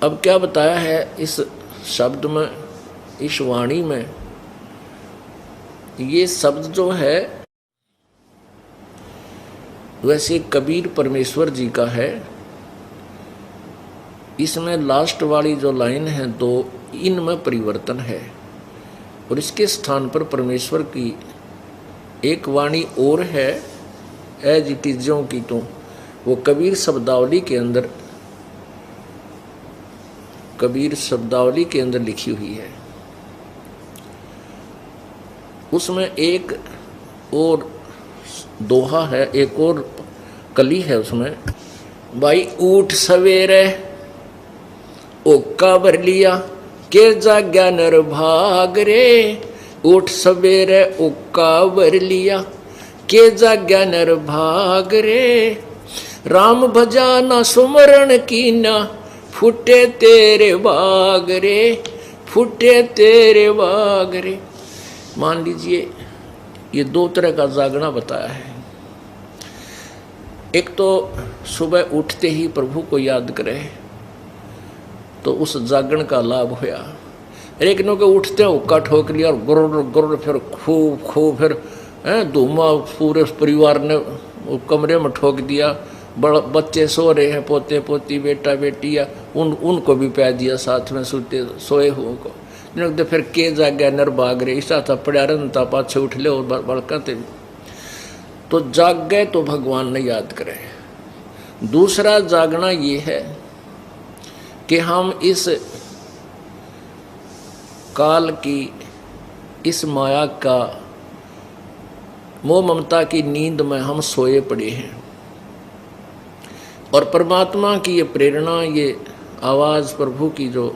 अब क्या बताया है इस शब्द में, इस वाणी में? ये शब्द जो है वैसे कबीर परमेश्वर जी का है। इसमें लास्ट वाली जो लाइन है दो, इनमें परिवर्तन है और इसके स्थान पर परमेश्वर की एक वाणी और है, एज इट इज ज्यों की त्यों। वो कबीर शब्दावली के अंदर लिखी हुई है। उसमें एक और दोहा है, एक और कली है उसमें। भाई ऊठ सवेरे ओका भर लिया के जाग्या नर भाग रे। ऊठ सवेरे ओका भर लिया के जाग्या नर भाग रे। राम भजा ना सुमरण की ना फूटे तेरे बाग रे, फूटे तेरे बाग रे। मान लीजिए ये दो तरह का जागना बताया है। एक तो सुबह उठते ही प्रभु को याद करे तो उस जागरण का लाभ होया। एक नो के उठते हुक्का ठोक लिया और गुर गुर, फिर खूब फिर धूमा पूरे परिवार ने कमरे में ठोक दिया। बच्चे सो रहे हैं, पोते पोती बेटा बेटिया, उनको भी पै दिया साथ में सोए हुओं को। तो फिर के जाग्या नर भाग रे, ऐसा था पड़ा रहता पाछे उठ ले और बड़काते। तो जाग गए तो भगवान ने याद करे। दूसरा जागना ये है कि हम इस काल की, इस माया का मोह ममता की नींद में हम सोए पड़े हैं और परमात्मा की ये प्रेरणा, ये आवाज़ प्रभु की जो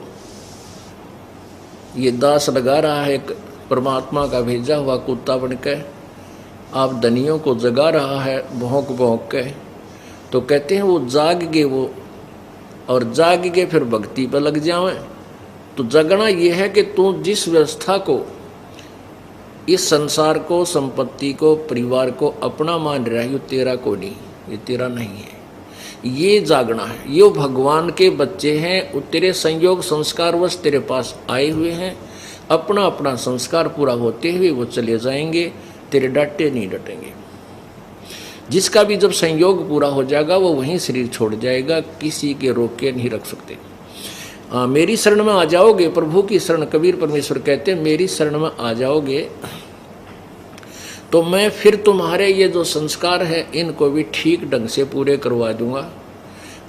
ये दास लगा रहा है, एक परमात्मा का भेजा हुआ कुत्ता बनकर आप धनियों को जगा रहा है भौंक भौंक के। तो कहते हैं वो जाग गए वो, और जाग के फिर भक्ति पर लग जावें। तो जगना ये है कि तू जिस व्यवस्था को, इस संसार को, संपत्ति को, परिवार को अपना मान रहा है, ये तेरा को नहीं, ये तेरा नहीं है, ये जागना है। ये भगवान के बच्चे हैं, वो तेरे संयोग संस्कारवश तेरे पास आए हुए हैं। अपना अपना संस्कार पूरा होते हुए वो चले जाएंगे, तेरे डांटे नहीं डटेंगे। जिसका भी जब संयोग पूरा हो जाएगा वो वहीं शरीर छोड़ जाएगा, किसी के रोक के नहीं रख सकते। मेरी शरण में आ जाओगे, प्रभु की शरण, कबीर परमेश्वर कहते हैं मेरी शरण में आ जाओगे तो मैं फिर तुम्हारे ये जो संस्कार है इनको भी ठीक ढंग से पूरे करवा दूंगा।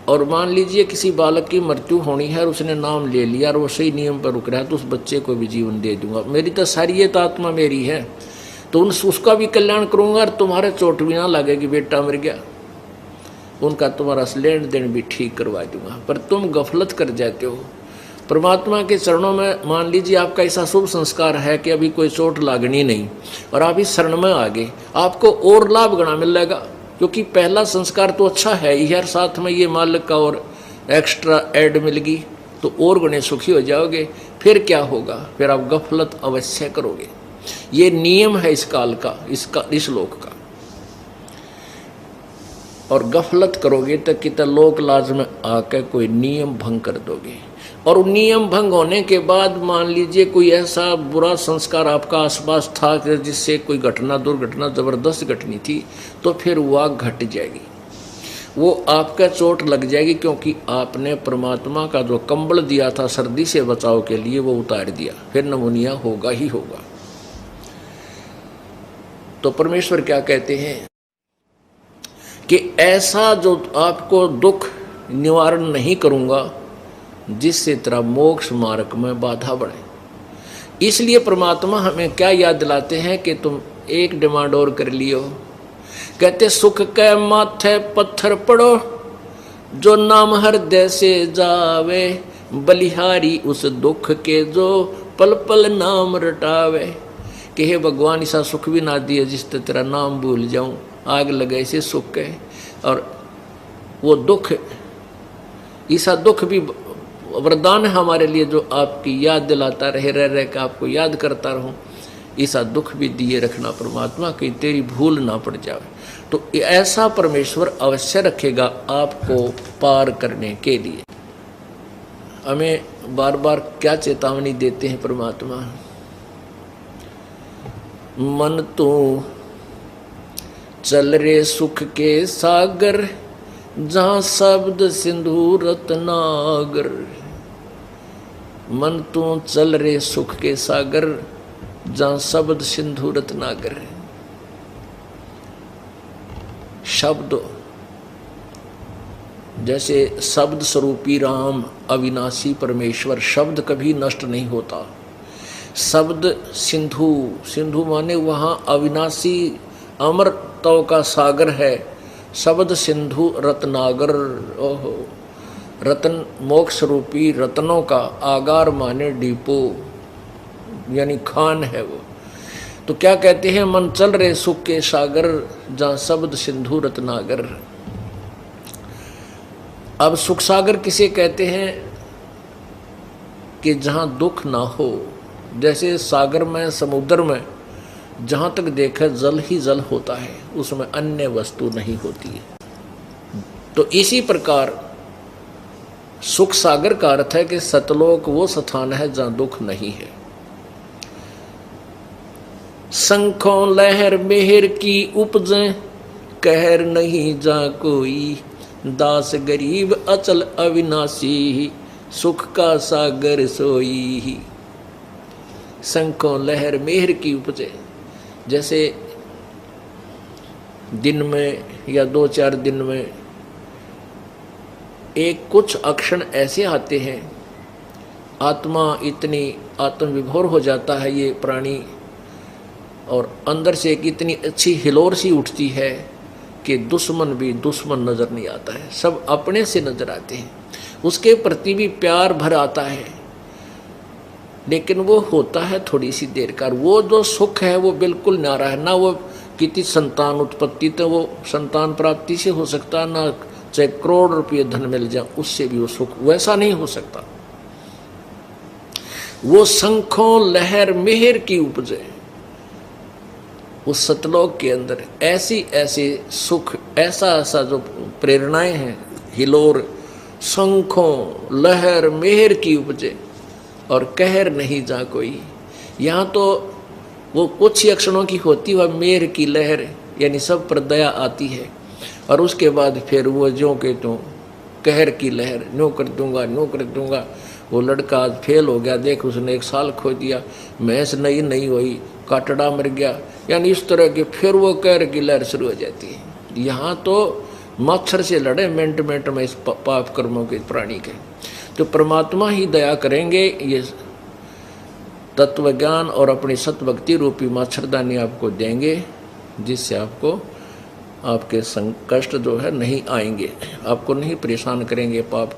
और मान लीजिए किसी बालक की मृत्यु होनी है और उसने नाम ले लिया और वो सही नियम पर रुक रहा है तो उस बच्चे को भी जीवन दे दूंगा। मेरी तो सारियत आत्मा मेरी है, तो उसका भी कल्याण करूंगा और तुम्हारे चोट भी ना लगेगी, बेटा मर गया, उनका तुम्हारा लेन देन भी ठीक करवा दूंगा। पर तुम गफलत कर जाते हो परमात्मा के चरणों में। मान लीजिए आपका ऐसा शुभ संस्कार है कि अभी कोई चोट लागनी नहीं और आप इस शरण में आ गए, आपको और लाभ गणा मिलेगा, क्योंकि पहला संस्कार तो अच्छा है यार, साथ में ये मालिक का और एक्स्ट्रा ऐड मिल गई तो और गणे सुखी हो जाओगे। फिर क्या होगा, फिर आप गफलत अवश्य करोगे। ये नियम है इस काल का, इस लोक का। और गफलत करोगे तो कितना लोक लाज में आकर कोई नियम भंग कर दोगे। और नियम भंग होने के बाद मान लीजिए कोई ऐसा बुरा संस्कार आपका आसपास था कि जिससे कोई घटना, दुर्घटना जबरदस्त घटनी थी, तो फिर वह घट जाएगी, वो आपका चोट लग जाएगी, क्योंकि आपने परमात्मा का जो कंबल दिया था सर्दी से बचाव के लिए वो उतार दिया, फिर नमूनिया होगा ही होगा। तो परमेश्वर क्या कहते हैं कि ऐसा जो आपको दुख निवारण नहीं करूंगा जिससे तेरा मोक्ष मार्ग में बाधा बढ़े। इसलिए परमात्मा हमें क्या याद दिलाते हैं कि तुम एक डिमांड और कर लियो। कहते सुख के माथे पत्थर पड़ो जो नाम हृदय से जावे, बलिहारी उस दुख के जो पल पल नाम रटावे। कि हे भगवान ऐसा सुख भी ना दिए जिससे तेरा नाम भूल जाऊं, आग लगे ऐसे सुख है। और वो दुख, ऐसा दुख भी वरदान है हमारे लिए जो आपकी याद दिलाता रहे, रह के आपको याद करता रहूं। ऐसा दुख भी दिए रखना परमात्मा कि तेरी भूल ना पड़ जाए। तो ऐसा परमेश्वर अवश्य रखेगा आपको पार करने के लिए। हमें बार बार क्या चेतावनी देते हैं परमात्मा, मन तो चल रे सुख के सागर, जहाँ शब्द सिंधु रत्नागर। मन तो चल रे सुख के सागर, जहाँ शब्द सिंधु रत्नागर। शब्द जैसे शब्द स्वरूपी राम अविनाशी परमेश्वर, शब्द कभी नष्ट नहीं होता। शब्द सिंधु, सिंधु माने वहाँ अविनाशी अमरत्व का सागर है। शब्द सिंधु रत्नागर, ओहो, रत्न मोक्ष रूपी रत्नों का आगार माने डिपो, यानी खान है वो। तो क्या कहते हैं, मन चल रहे सुख के सागर, जहाँ शब्द सिंधु रत्नागर। अब सुख सागर किसे कहते हैं कि जहाँ दुख ना हो। जैसे सागर में, समुद्र में जहाँ तक देखा जल ही जल होता है, उसमें अन्य वस्तु नहीं होती है। तो इसी प्रकार सुख सागर का अर्थ है कि सतलोक वो स्थान है जहाँ दुख नहीं है। शंखों लहर मेहर की उपजे, कहर नहीं जा कोई। दास गरीब अचल अविनाशी, सुख का सागर सोई। शंखों लहर मेहर की उपजे, जैसे दिन में या 2-4 दिन में एक कुछ अक्षण ऐसे आते हैं, आत्मा इतनी आत्मविभोर हो जाता है ये प्राणी, और अंदर से एक इतनी अच्छी हिलोर सी उठती है कि दुश्मन भी दुश्मन नज़र नहीं आता है, सब अपने से नज़र आते हैं। उसके प्रति भी प्यार भर आता है, लेकिन वो होता है थोड़ी सी देर का। वो जो सुख है वो बिल्कुल न्यारा है। ना वो कितनी संतान उत्पत्ति, तो वो संतान प्राप्ति से हो सकता है, ना चाहे करोड़ रुपये धन मिल जाए उससे भी वो सुख वैसा नहीं हो सकता। वो शंखों लहर मेहर की उपजे, उस सतलोक के अंदर ऐसी ऐसी सुख, ऐसा ऐसा जो प्रेरणाएं हैं, हिलोर शंखों लहर मेहर की उपजे, और कहर नहीं जा कोई। यहाँ तो वो कुछ ही अक्षरों की होती वह मेहर की लहर, यानी सब पर दया आती है, और उसके बाद फिर वो जो के तो कहर की लहर, नो कर दूंगा नो कर दूंगा। वो लड़का आज फेल हो गया, देख उसने 1 साल खो दिया, भैंस नहीं हुई, काटड़ा मर गया, यानी इस तरह की फिर वो कहर की लहर शुरू हो जाती है। यहाँ तो मच्छर से लड़े मिनट मिनट में इस पाप कर्मों के प्राणी के। तो परमात्मा ही दया करेंगे, ये तत्व ज्ञान और अपनी सतभक्ति रूपी मच्छरदानी आपको देंगे, जिससे आपको आपके कष्ट जो है नहीं आएंगे, आपको नहीं परेशान करेंगे पाप।